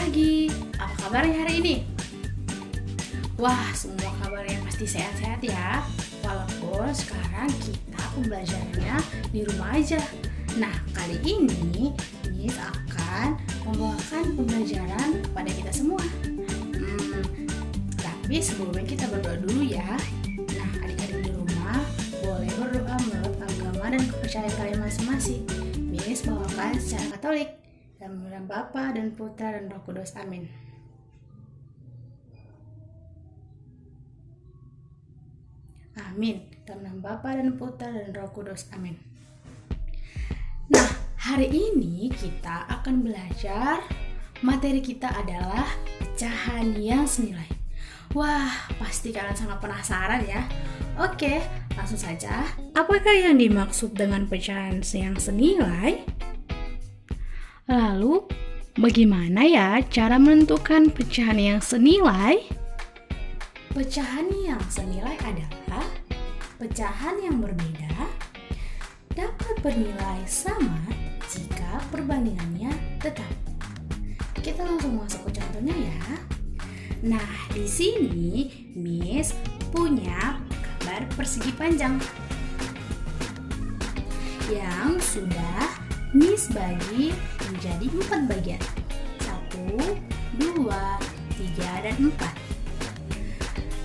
pagi. Apa kabarnya hari ini? Wah, semua kabarnya pasti sehat-sehat ya. Walaupun sekarang kita pembelajarannya di rumah aja. Nah, kali ini Miss akan membawakan pembelajaran kepada kita semua. Tapi sebelumnya kita berdoa dulu ya. Nah, adik-adik di rumah boleh berdoa menurut agama dan kepercayaan kalian masing-masing. Miss bawakan secara Katolik. Dalam nama Bapa dan Putra dan Roh Kudus. Amin. Amin. Dalam nama Bapa dan Putra dan Roh Kudus. Amin. Nah, hari ini kita akan belajar. Materi kita adalah pecahan yang senilai. Wah, pasti kalian sangat penasaran ya. Oke, langsung saja. Apakah yang dimaksud dengan pecahan yang senilai? Lalu, bagaimana ya cara menentukan pecahan yang senilai? Pecahan yang senilai adalah pecahan yang berbeda dapat bernilai sama jika perbandingannya tetap. Kita langsung masuk ke contohnya ya. Nah, di sini Miss punya gambar persegi panjang yang sudah Miss bagi menjadi 4 bagian. 1, 2, 3, dan 4.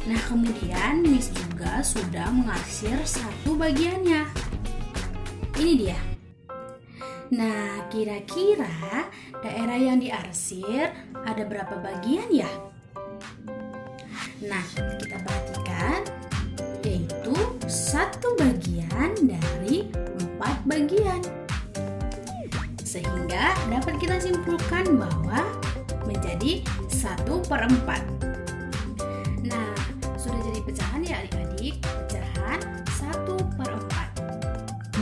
Nah, kemudian Miss juga sudah mengarsir 1 bagiannya. Ini dia. Nah, kira-kira daerah yang diarsir ada berapa bagian ya? Nah, kita perhatikan, yaitu 1 bagian dari 4 bagian. Sehingga dapat kita simpulkan bahwa menjadi 1/4. Nah, sudah jadi pecahan ya adik-adik, pecahan 1/4.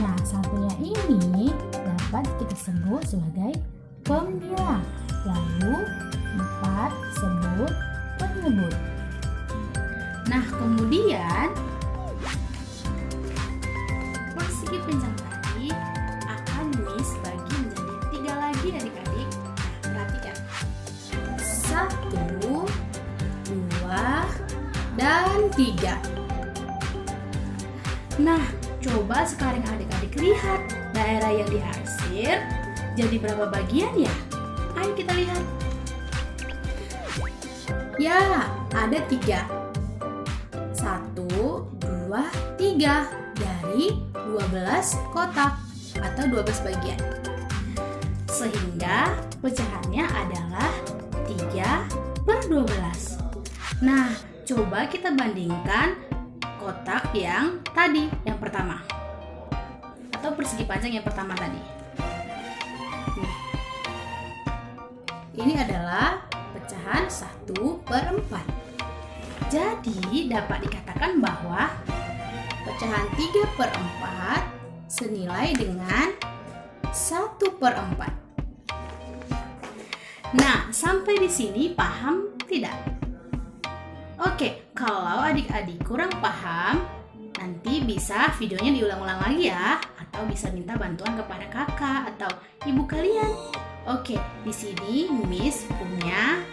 Nah, satunya ini dapat kita sebut sebagai pembilang, lalu 4 disebut penyebut. Nah, kemudian persegi panjang tadi akan Miss bagi menjadi 3 lagi adik-adik. Nah, perhatikan. 1, 2, dan 3. Nah, coba sekarang adik-adik lihat daerah yang diarsir jadi berapa bagian ya? Ayo kita lihat. Ya, ada 3. 1, 2, 3 dari 12 kotak atau 12 bagian. Sehingga pecahannya adalah 3/12. Nah, coba kita bandingkan kotak yang tadi, yang pertama. Atau persegi panjang yang pertama tadi. Nih. Ini adalah pecahan 1/4. Jadi dapat dikatakan bahwa pecahan 3/4 senilai dengan 1/4. Nah, sampai di sini paham tidak? Oke, kalau adik-adik kurang paham, nanti bisa videonya diulang-ulang lagi ya, atau bisa minta bantuan kepada kakak atau ibu kalian. Oke, di sini Miss punya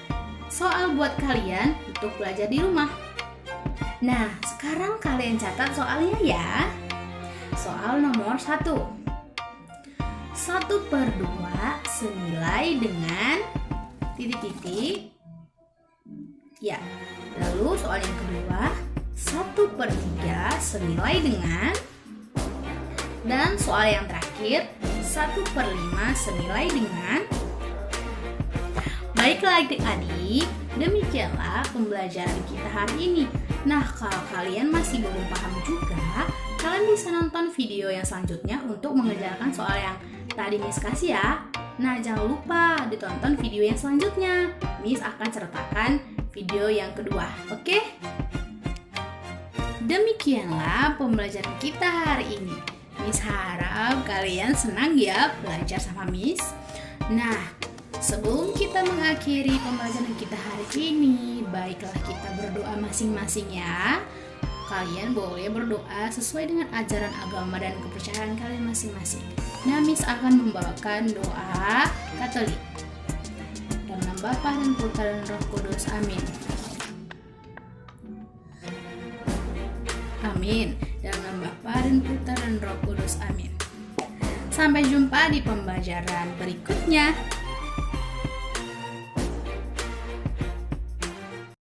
soal buat kalian untuk belajar di rumah. Nah, sekarang kalian catat soalnya ya. Soal nomor 1. 1/2 senilai dengan titik-titik. Ya, lalu soal yang kedua, 1/3 senilai dengan, dan soal yang terakhir, 1/5 senilai dengan. Baiklah adik-adik, demikianlah pembelajaran kita hari ini. Nah, kalau kalian masih belum paham juga, kalian bisa nonton video yang selanjutnya untuk mengerjakan soal yang tadi Miss kasih ya. Nah, jangan lupa ditonton video yang selanjutnya. Miss akan sertakan video yang kedua, oke? Demikianlah pembelajaran kita hari ini. Miss harap kalian senang ya belajar sama Miss. Nah, sebelum kita mengakhiri pembelajaran kita hari ini, baiklah kita berdoa masing-masing ya. Kalian boleh berdoa sesuai dengan ajaran agama dan kepercayaan kalian masing-masing. Nah, Miss akan membawakan doa Katolik. Dalam nama Bapa dan Putra dan Roh Kudus. Amin. Amin. Dalam nama Bapa dan Putra dan Roh Kudus. Amin. Sampai jumpa di pembelajaran berikutnya.